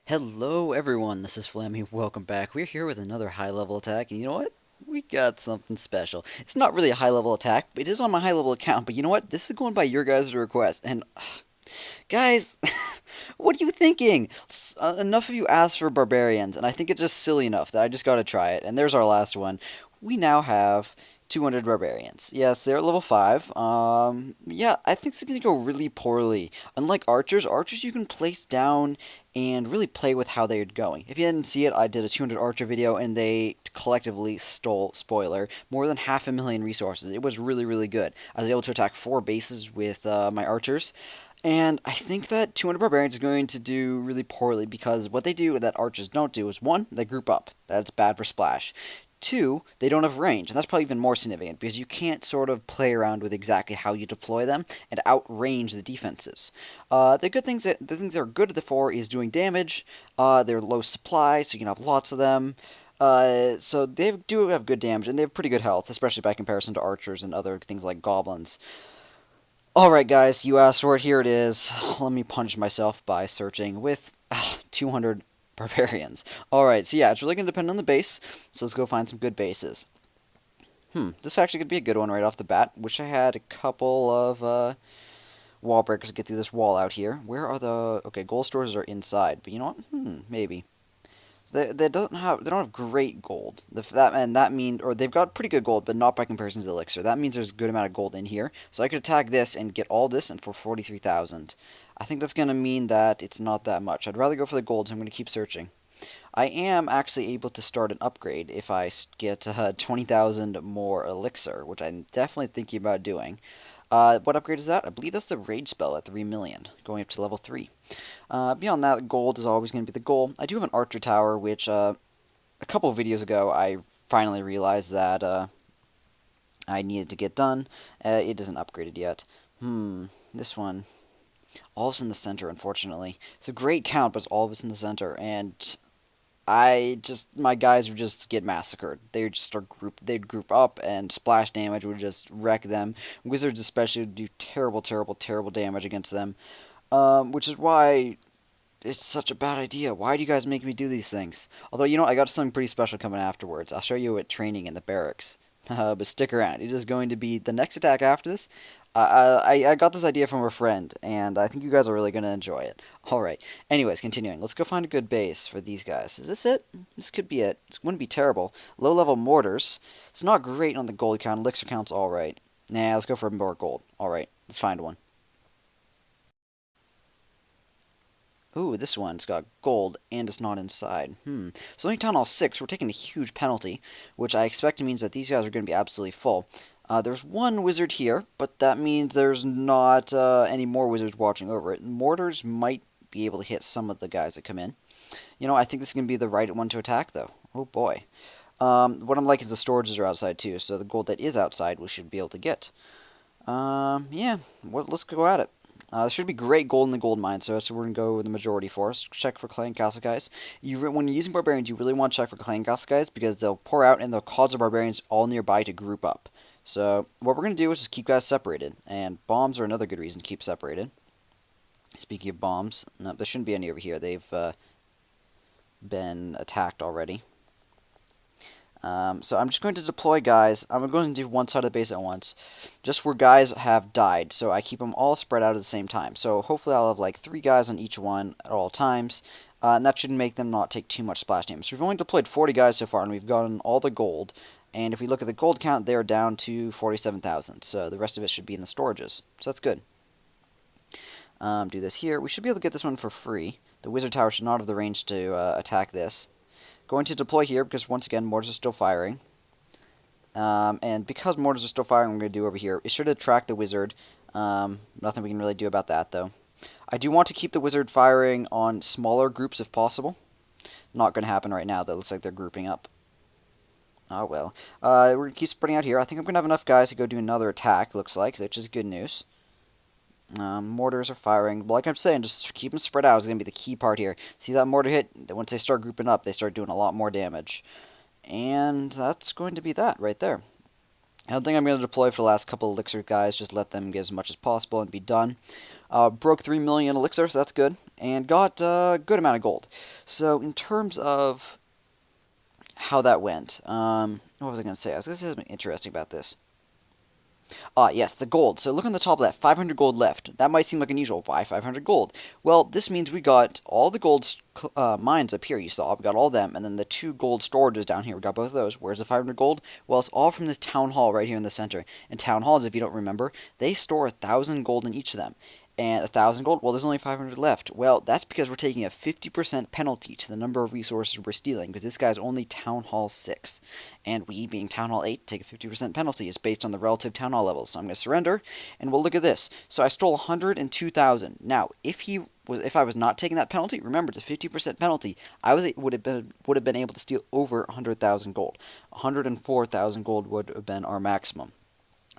Hello everyone, this is Flammy, welcome back. We're here with another high level attack, and you know what? We got something special. It's not really a high level attack, but it is on my high level account, but you know what? This is going by your guys' request, and guys, what are you thinking? Enough of you asked for barbarians, and I think it's just silly enough that I just gotta try it, and there's our last one. We now have 200 barbarians. Yes, they're at level 5. Yeah, I think it's gonna go really poorly. Unlike archers you can place down and really play with how they're going. If you didn't see it, I did a 200 archer video, and they collectively stole, spoiler, more than 500,000 resources. It was really, really good. I was able to attack 4 bases with my archers. And I think that 200 Barbarians is going to do really poorly because what they do that archers don't do is, one, they group up. That's bad for splash. Two, they don't have range, and that's probably even more significant because you can't sort of play around with exactly how you deploy them and outrange the defenses. The things that are good for is doing damage. They're low supply, so you can have lots of them. So they do have good damage, and they have pretty good health, especially by comparison to archers and other things like goblins. Alright guys, you asked for it, here it is. Let me punish myself by searching with 200 barbarians. Alright, so yeah, it's really going to depend on the base, so let's go find some good bases. This actually could be a good one right off the bat. Wish I had a couple of wall breakers to get through this wall out here. Where are the... Okay, gold stores are inside, but you know what? Maybe. They don't have great gold. That means, or they've got pretty good gold, but not by comparison to the elixir. That means there's a good amount of gold in here. So I could attack this and get all this, and for 43,000. I think that's gonna mean that it's not that much. I'd rather go for the gold, so I'm gonna keep searching. I am actually able to start an upgrade if I get 20,000 more elixir, which I'm definitely thinking about doing. What upgrade is that? I believe that's the rage spell at 3 million, going up to level 3. Beyond that, gold is always going to be the goal. I do have an archer tower, which a couple of videos ago I finally realized that I needed to get done. It isn't upgraded yet. This one. All of it's in the center, unfortunately. It's a great count, but it's all of it's in the center, and my guys would just get massacred. They would just they'd group up, and splash damage would just wreck them. Wizards especially would do terrible, terrible, terrible damage against them. Which is why it's such a bad idea. Why do you guys make me do these things? Although, you know, I got something pretty special coming afterwards. I'll show you at training in the barracks. But stick around. It is going to be the next attack after this. I got this idea from a friend, and I think you guys are really going to enjoy it. Alright, anyways, continuing. Let's go find a good base for these guys. Is this it? This could be it. It wouldn't be terrible. Low-level mortars. It's not great on the gold count. Elixir count's alright. Nah, let's go for more gold. Alright, let's find one. Ooh, this one's got gold, and it's not inside. So only town hall 6, we're taking a huge penalty, which I expect means that these guys are going to be absolutely full. There's one wizard here, but that means there's not any more wizards watching over it. Mortars might be able to hit some of the guys that come in. You know, I think this is going to be the right one to attack, though. Oh, boy. What I'm like is the storages are outside, too, so the gold that is outside we should be able to get. Yeah, let's go at it. There should be great gold in the gold mine, so that's what we're going to go with the majority for. So check for clan castle guys. When you're using barbarians, you really want to check for clan castle guys because they'll pour out and they'll cause the barbarians all nearby to group up. So what we're going to do is just keep guys separated, and bombs are another good reason to keep separated. Speaking of bombs, no, there shouldn't be any over here. They've been attacked already. So I'm just going to deploy guys. I'm going to do one side of the base at once, just where guys have died, so I keep them all spread out at the same time. So hopefully I'll have like 3 guys on each one at all times, and that should make them not take too much splash damage. So we've only deployed 40 guys so far, and we've gotten all the gold. And if we look at the gold count, they're down to 47,000, so the rest of it should be in the storages. So that's good. Do this here. We should be able to get this one for free. The wizard tower should not have the range to attack this. Going to deploy here because, once again, mortars are still firing. And because mortars are still firing, what I'm going to do over here is sure to attract the wizard. Nothing we can really do about that, though. I do want to keep the wizard firing on smaller groups if possible. Not going to happen right now, though. It looks like they're grouping up. Oh, well. We're going to keep spreading out here. I think I'm going to have enough guys to go do another attack, looks like, which is good news. Mortars are firing. Like I'm saying, just keep them spread out is going to be the key part here. See that mortar hit? Once they start grouping up, they start doing a lot more damage. And that's going to be that right there. I don't think I'm going to deploy for the last couple elixir guys, just let them get as much as possible and be done. Broke 3 million elixir, so that's good, and got a good amount of gold. So in terms of how that went, what was I going to say? I was going to say something interesting about this. Yes, the gold. So look on the top left, 500 gold left. That might seem like unusual. Why 500 gold? Well, this means we got all the gold mines up here you saw. We got all them, and then the 2 gold storages down here. We got both of those. Where's the 500 gold? Well, it's all from this town hall right here in the center. And town halls, if you don't remember, they store 1,000 gold in each of them. And 1,000 gold, well, there's only 500 left. Well, that's because we're taking a 50% penalty to the number of resources we're stealing, because this guy's only Town Hall 6. And we, being Town Hall 8, take a 50% penalty. It's based on the relative Town Hall levels. So I'm going to surrender, and we'll look at this. So I stole 102,000. Now, if I was not taking that penalty, remember, it's a 50% penalty, would have been able to steal over 100,000 gold. 104,000 gold would have been our maximum,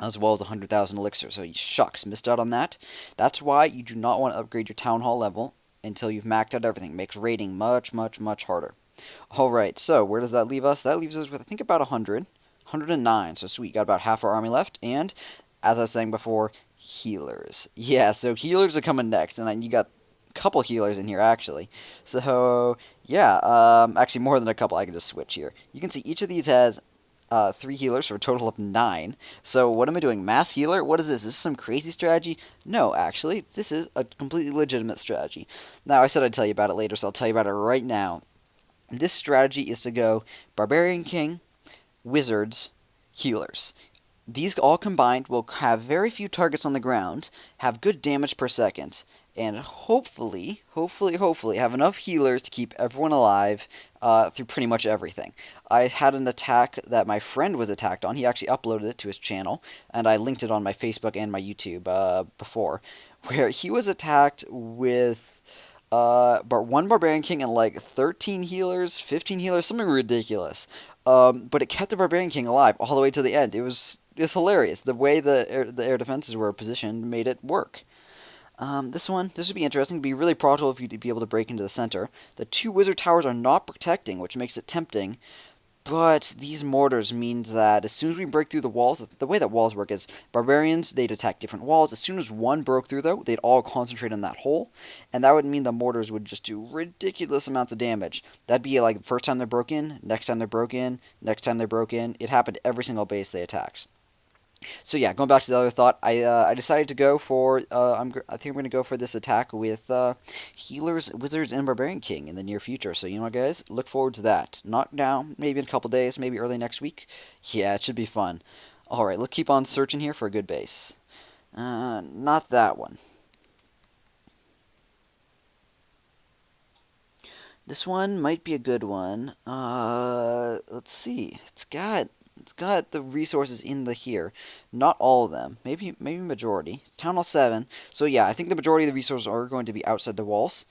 as well as 100,000 elixir. So shucks, missed out on that. That's why you do not want to upgrade your town hall level until you've maxed out everything. It makes raiding much, much, much harder. Alright, so where does that leave us? That leaves us with, I think, about 100. 109, so sweet, got about half our army left, and, as I was saying before, healers. Yeah, so healers are coming next, and you got a couple healers in here, actually. So, yeah, actually more than a couple, I can just switch here. You can see each of these has 3 healers for a total of 9. So what am I doing? Mass healer? What is this? Is this some crazy strategy? No, actually, this is a completely legitimate strategy. Now, I said I'd tell you about it later, so I'll tell you about it right now. This strategy is to go Barbarian King, Wizards, Healers. These all combined will have very few targets on the ground, have good damage per second, and hopefully have enough healers to keep everyone alive through pretty much everything. I had an attack that my friend was attacked on. He actually uploaded it to his channel, and I linked it on my Facebook and my YouTube before, where he was attacked with one Barbarian King and like 13 healers, 15 healers, something ridiculous. But it kept the Barbarian King alive all the way to the end. It was hilarious. The way the air defenses were positioned made it work. This would be interesting. It'd be really profitable if you'd be able to break into the center. The 2 wizard towers are not protecting, which makes it tempting. But these mortars mean that as soon as we break through the walls, the way that walls work is barbarians, they'd attack different walls. As soon as one broke through, though, they'd all concentrate on that hole. And that would mean the mortars would just do ridiculous amounts of damage. That'd be like the first time they broke in, next time they broke in, next time they broke in. It happened to every single base they attacked. So yeah, going back to the other thought, I decided to go for I think I'm gonna go for this attack with healers, wizards, and barbarian king in the near future. So you know what, guys, look forward to that. Not now, maybe in a couple days, maybe early next week. Yeah, it should be fun. All right, let's keep on searching here for a good base. Not that one. This one might be a good one. Let's see. It's got the resources in here. Not all of them. Maybe majority. It's Town Hall 7. So yeah, I think the majority of the resources are going to be outside the walls.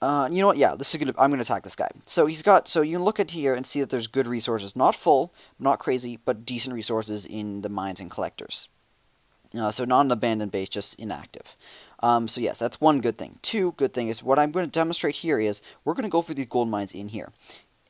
You know what? Yeah, I'm gonna attack this guy. So you can look at here and see that there's good resources. Not full, not crazy, but decent resources in the mines and collectors. So not an abandoned base, just inactive. So yes, that's one good thing. Two good thing is what I'm going to demonstrate here is we're going to go for these gold mines in here.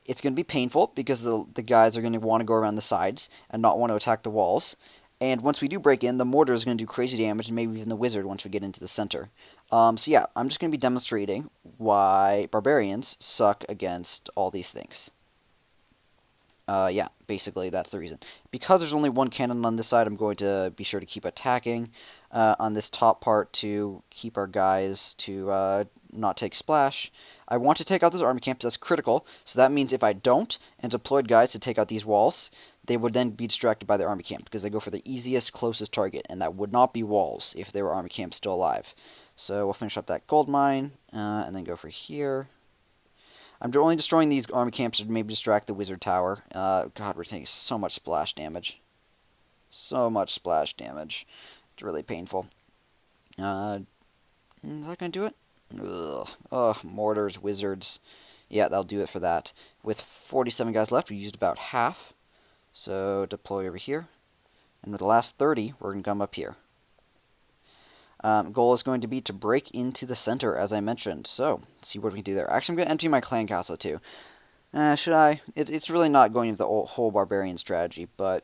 It's going to be painful because the guys are going to want to go around the sides and not want to attack the walls. And once we do break in, the mortar is going to do crazy damage, and maybe even the wizard once we get into the center. So yeah, I'm just going to be demonstrating why barbarians suck against all these things. Yeah, basically that's the reason. Because there's only one cannon on this side, I'm going to be sure to keep attacking on this top part to keep our guys to not take splash. I want to take out this army camp, that's critical, so that means if I don't, and deployed guys to take out these walls, they would then be distracted by the army camp, because they go for the easiest, closest target, and that would not be walls if there were army camps still alive. So we'll finish up that gold mine, and then go for here. I'm only destroying these army camps to maybe distract the wizard tower. God, we're taking so much splash damage. So much splash damage. It's really painful. Is that going to do it? Ugh. Ugh, mortars, wizards. Yeah, that'll do it for that. With 47 guys left, we used about half. So deploy over here. And with the last 30, we're going to come up here. Goal is going to be to break into the center, as I mentioned. So, let's see what we can do there. Actually, I'm going to empty my clan castle, too. Should I? It's really not going into the whole barbarian strategy, but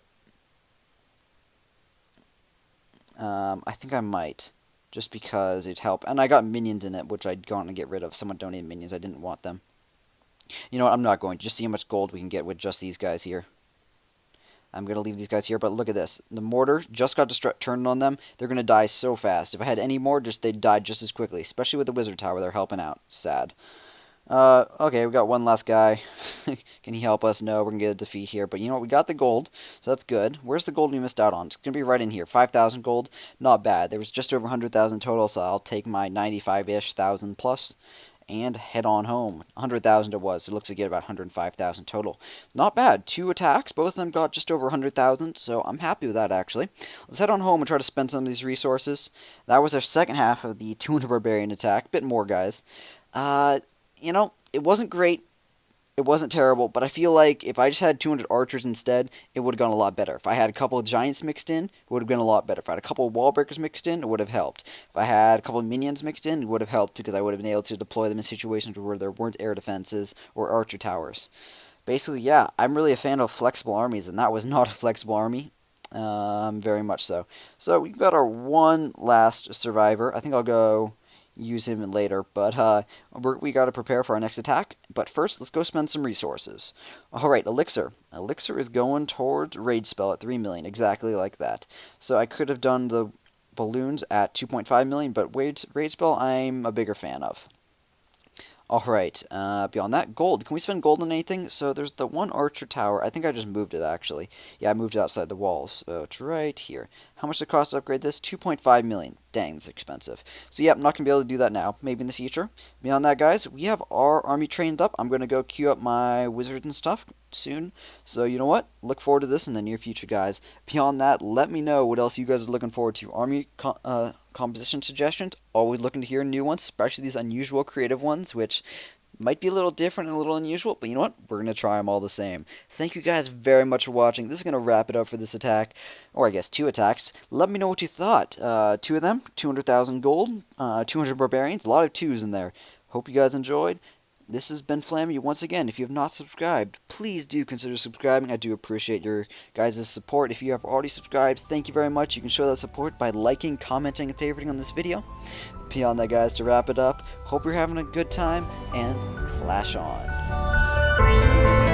I think I might. Just because it'd help. And I got minions in it, which I'd gone to get rid of. Someone donated minions. I didn't want them. You know what? I'm not going to. Just see how much gold we can get with just these guys here. I'm going to leave these guys here, but look at this. The mortar just got turned on them. They're going to die so fast. If I had any more, they'd die just as quickly. Especially with the wizard tower. They're helping out. Sad. Okay, we got one last guy. Can he help us? No, we're going to get a defeat here. But you know what? We got the gold, so that's good. Where's the gold we missed out on? It's going to be right in here. 5,000 gold. Not bad. There was just over 100,000 total, so I'll take my 95-ish thousand plus and head on home. 100,000 it was, so it looks like you get about 105,000 total. Not bad. 2 attacks. Both of them got just over 100,000, so I'm happy with that, actually. Let's head on home and try to spend some of these resources. That was our second half of the 200 Barbarian attack. Bit more, guys. You know, it wasn't great, it wasn't terrible, but I feel like if I just had 200 archers instead, it would have gone a lot better. If I had a couple of giants mixed in, it would have been a lot better. If I had a couple of wall breakers mixed in, it would have helped. If I had a couple of minions mixed in, it would have helped because I would have been able to deploy them in situations where there weren't air defenses or archer towers. Basically, yeah, I'm really a fan of flexible armies, and that was not a flexible army. Very much so. So we've got our one last survivor. I think I'll go use him later, but we got to prepare for our next attack. But first, let's go spend some resources. Alright, Elixir. Elixir is going towards Rage Spell at 3 million, exactly like that. So I could have done the balloons at 2.5 million, but Rage Spell I'm a bigger fan of. Alright, beyond that, gold. Can we spend gold on anything? So there's the one archer tower. I think I just moved it, actually. Yeah, I moved it outside the walls. So it's right here. How much does it cost to upgrade this? 2.5 million. Dang, that's expensive. So yeah, I'm not going to be able to do that now. Maybe in the future. Beyond that, guys, we have our army trained up. I'm going to go queue up my wizards and stuff soon. So you know what? Look forward to this in the near future, guys. Beyond that, let me know what else you guys are looking forward to. Army composition suggestions. Always looking to hear new ones, especially these unusual creative ones, which might be a little different and a little unusual, but you know what? We're going to try them all the same. Thank you guys very much for watching. This is going to wrap it up for this attack, or I guess 2 attacks. Let me know what you thought. 2 of them, 200,000 gold, 200 barbarians, a lot of 2s in there. Hope you guys enjoyed. This has been Flammy once again. If you have not subscribed, please do consider subscribing. I do appreciate your guys' support. If you have already subscribed, thank you very much. You can show that support by liking, commenting, and favoriting on this video. Beyond that, guys, to wrap it up, hope you're having a good time, and clash on.